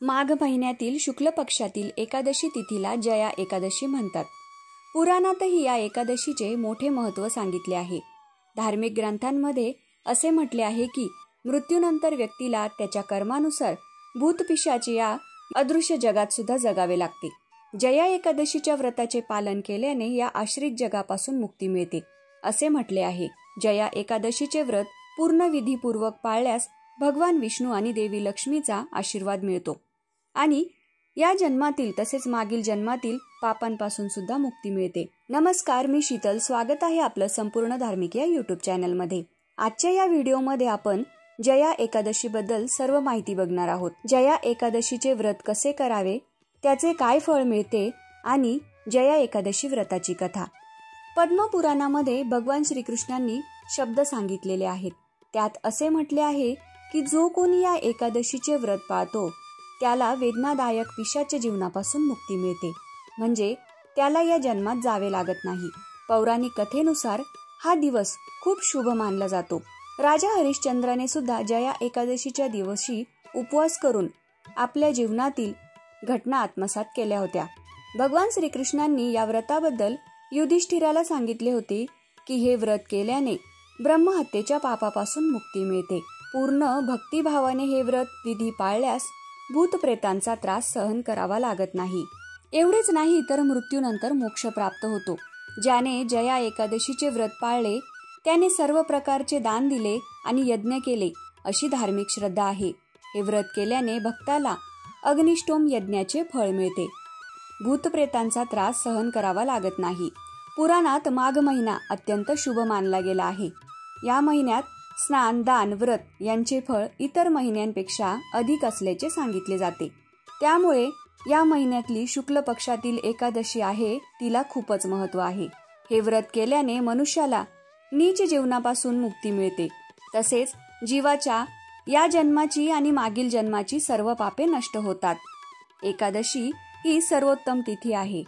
माघ महिन्यातील शुक्ल पक्षातील एकादशी तिथीला जया एकादशी म्हणतात. पुराणातही या एकादशीचे मोठे महत्त्व सांगितले आहे. धार्मिक ग्रंथांमध्ये असे म्हटले आहे की मृत्यूनंतर व्यक्तीला त्याच्या कर्मानुसार भूतपिशाची या अदृश्य जगात सुद्धा जगावे लागते. जया एकादशीच्या व्रताचे पालन केल्याने या आश्रित जगापासून मुक्ती मिळते असे म्हटले आहे. जया एकादशीचे व्रत पूर्ण विधीपूर्वक पाळल्यास भगवान विष्णू आणि देवी लक्ष्मीचा आशीर्वाद मिळतो आणि या जन्मातील तसेच मागील जन्मातील पापांपासून सुद्धा मुक्ती मिळते. नमस्कार, मी शीतल. स्वागत आहे आपलं संपूर्ण धार्मिक या यूट्यूब चॅनलमध्ये. आजच्या या व्हिडिओमध्ये आपण जया एकादशी बद्दल सर्व माहिती बघणार आहोत. जया एकादशीचे व्रत कसे करावे, त्याचे काय फळ मिळते आणि जया एकादशी व्रताची कथा. पद्मपुराणामध्ये भगवान श्रीकृष्णांनी शब्द सांगितलेले आहेत. त्यात असे म्हटले आहे की जो कोणी या एकादशीचे व्रत पाळतो त्याला वेदनादायक पिशाच्या जीवनापासून मुक्ती मिळते, म्हणजे त्याला या जन्मात जावे लागत नाही. पौराणिक कथेनुसार हा दिवस खूप शुभ मानला जातो. राजा हरिश्चंद्राने सुद्धा जया एकादशीच्या दिवशी उपवास करून आपल्या जीवनातील घटना आत्मसात केल्या होत्या. भगवान श्रीकृष्णांनी या व्रताबद्दल युधिष्ठिराला सांगितले होते की हे व्रत केल्याने ब्रह्महत्येच्या पापापासून मुक्ती मिळते. पूर्ण भक्तिभावाने हे व्रत विधी पाळल्यास भूतप्रेतांचा त्रास सहन करावा लागत नाही. एवढेच नाही तर मृत्यूनंतर मोक्ष प्राप्त होतो. ज्याने जया एकादशीचे व्रत पाळले त्याने सर्व प्रकारचे दान दिले आणि यज्ञ केले अशी धार्मिक श्रद्धा आहे. हे व्रत केल्याने भक्ताला अग्निष्टोम यज्ञाचे फळ मिळते. भूतप्रेतांचा त्रास सहन करावा लागत नाही. पुराणात माघ महिना अत्यंत शुभ मानला गेला आहे. या महिन्यात स्नान, दान, व्रत यांचे फळ इतर महिन्यांपेक्षा अधिक असल्याचे सांगितले जाते. त्यामुळे या महिन्यातली शुक्ल पक्षातील एकादशी आहे तिला खूपच महत्त्व आहे. हे व्रत केल्याने मनुष्याला नीच जीवनापासून मुक्ती मिळते. तसेच जीवाच्या या जन्माची आणि मागील जन्माची सर्व पापे नष्ट होतात. एकादशी ही सर्वोत्तम तिथी आहे.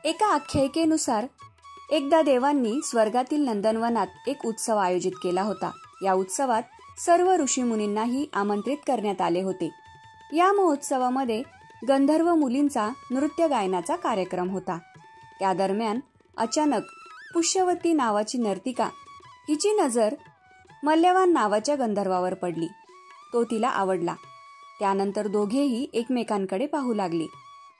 एका आख्यायिकेनुसार एकदा देवांनी स्वर्गातील नंदनवनात एक उत्सव आयोजित केला होता. या उत्सवात सर्व ऋषीमुनींनाही आमंत्रित करण्यात आले होते. या महोत्सवामध्ये गंधर्व मुलींचा नृत्य गायनाचा कार्यक्रम होता. त्या दरम्यान अचानक पुष्यवती नावाची नर्तिका हिची नजर मल्यवान नावाच्या गंधर्वावर पडली. तो तिला आवडला. त्यानंतर दोघेही एकमेकांकडे पाहू लागले.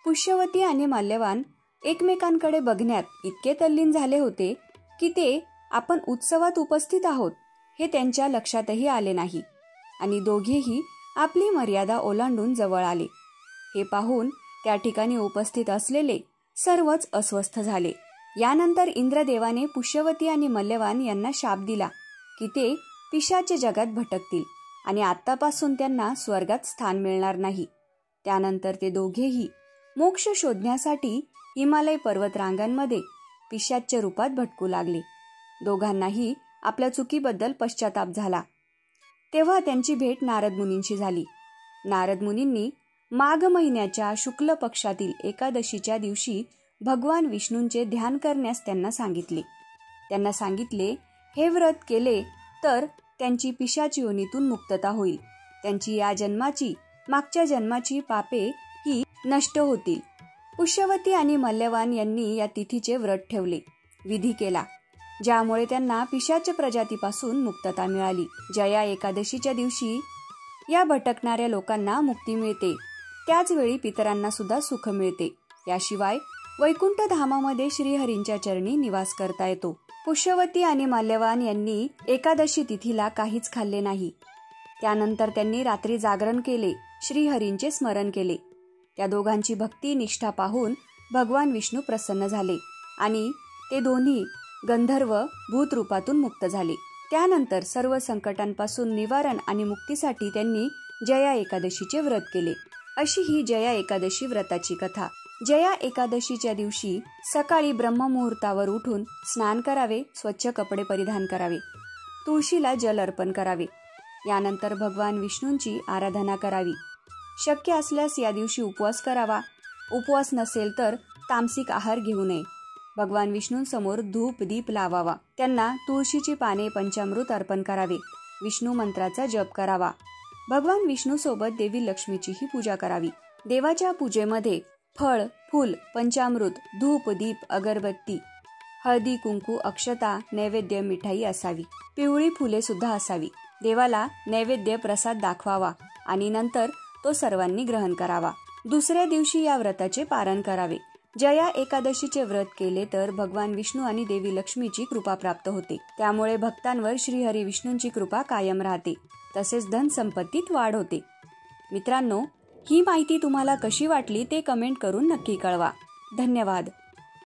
पुष्यवती आणि मल्यवान एकमेकांकडे बघण्यात इतके तल्लीन झाले होते की ते आपण उत्सवात उपस्थित आहोत हे त्यांच्या लक्षातही आले नाही आणि दोघेही आपली मर्यादा ओलांडून जवळ आले. हे पाहून त्या ठिकाणी उपस्थित असलेले सर्वच अस्वस्थ झाले. यानंतर इंद्रदेवाने पुष्यवती आणि मल्यवान यांना शाप दिला की ते पिशाच्या जगात भटकतील आणि आतापासून त्यांना स्वर्गात स्थान मिळणार नाही. त्यानंतर ते दोघेही मोक्ष शोधण्यासाठी हिमालय पर्वतरांगांमध्ये पिशाच्य रूपात भटकू लागले. दोघांनाही आपल्या चुकीबद्दल पश्चाताप झाला. तेव्हा त्यांची भेट नारद मुनींशी झाली. नारद मुनींनी माघ महिन्याच्या शुक्ल पक्षातील एकादशीच्या दिवशी भगवान विष्णूंचे ध्यान करण्यास त्यांना सांगितले हे व्रत केले तर त्यांची पिशाच योनीतून मुक्तता होईल. त्यांची या जन्माची मागच्या जन्माची पापे ही नष्ट होतील. पुष्यवती आणि मल्यवान यांनी या तिथीचे व्रत ठेवले, विधी केला, ज्यामुळे त्यांना पिशाच प्रजातीपासून मुक्तता मिळाली. जया एकादशीच्या दिवशी या भटकणाऱ्या लोकांना मुक्ती मिळते. त्याचवेळी पितरांना सुद्धा सुख मिळते. याशिवाय वैकुंठ धामामध्ये श्रीहरींच्या चरणी निवास करता येतो. पुष्यवती आणि मल्यवान यांनी एकादशी तिथीला काहीच खाल्ले नाही. त्यानंतर त्यांनी रात्री जागरण केले, श्रीहरींचे स्मरण केले. त्या दोघांची भक्ती निष्ठा पाहून भगवान विष्णू प्रसन्न झाले आणि ते दोन्ही गंधर्व भूत रूपातून मुक्त झाले. त्यानंतर सर्व संकटांपासून निवारण आणि मुक्तीसाठी त्यांनी जया एकादशीचे व्रत केले. अशी ही जया एकादशी व्रताची कथा. जया एकादशीच्या दिवशी सकाळी ब्रह्ममुहूर्तावर उठून स्नान करावे, स्वच्छ कपडे परिधान करावे, तुळशीला जल अर्पण करावे. यानंतर भगवान विष्णूंची आराधना करावी. शक्य असल्यास या दिवशी उपवास करावा. उपवास नसेल तर तामसिक आहार घेऊ नये. भगवान विष्णूंसमोर धूप दीप लावावा. त्यांना तुळशीची पाने, पंचामृत अर्पण करावे. विष्णू मंत्राचा जप करावा. भगवान विष्णू सोबत देवी लक्ष्मीचीही पूजा करावी. देवाच्या पूजेमध्ये फळ, फूल, पंचामृत, धूप, दीप, अगरबत्ती, हळदी, कुंकू, अक्षता, नैवेद्य, मिठाई असावी. पिवळी फुले सुद्धा असावी. देवाला नैवेद्य प्रसाद दाखवावा आणि नंतर तो सर्वांनी ग्रहण करावा. दुसऱ्या दिवशी या व्रताचे पारण करावे. जया एकादशीचे व्रत केले तर भगवान विष्णू आणि देवी लक्ष्मीची कृपा प्राप्त होते. त्यामुळे भक्तांवर श्रीहरी विष्णूंची कृपा कायम राहते. तसेच धन संपत्तीत वाढ होते. मित्रांनो, ही माहिती तुम्हाला कशी वाटली ते कमेंट करून नक्की कळवा. धन्यवाद.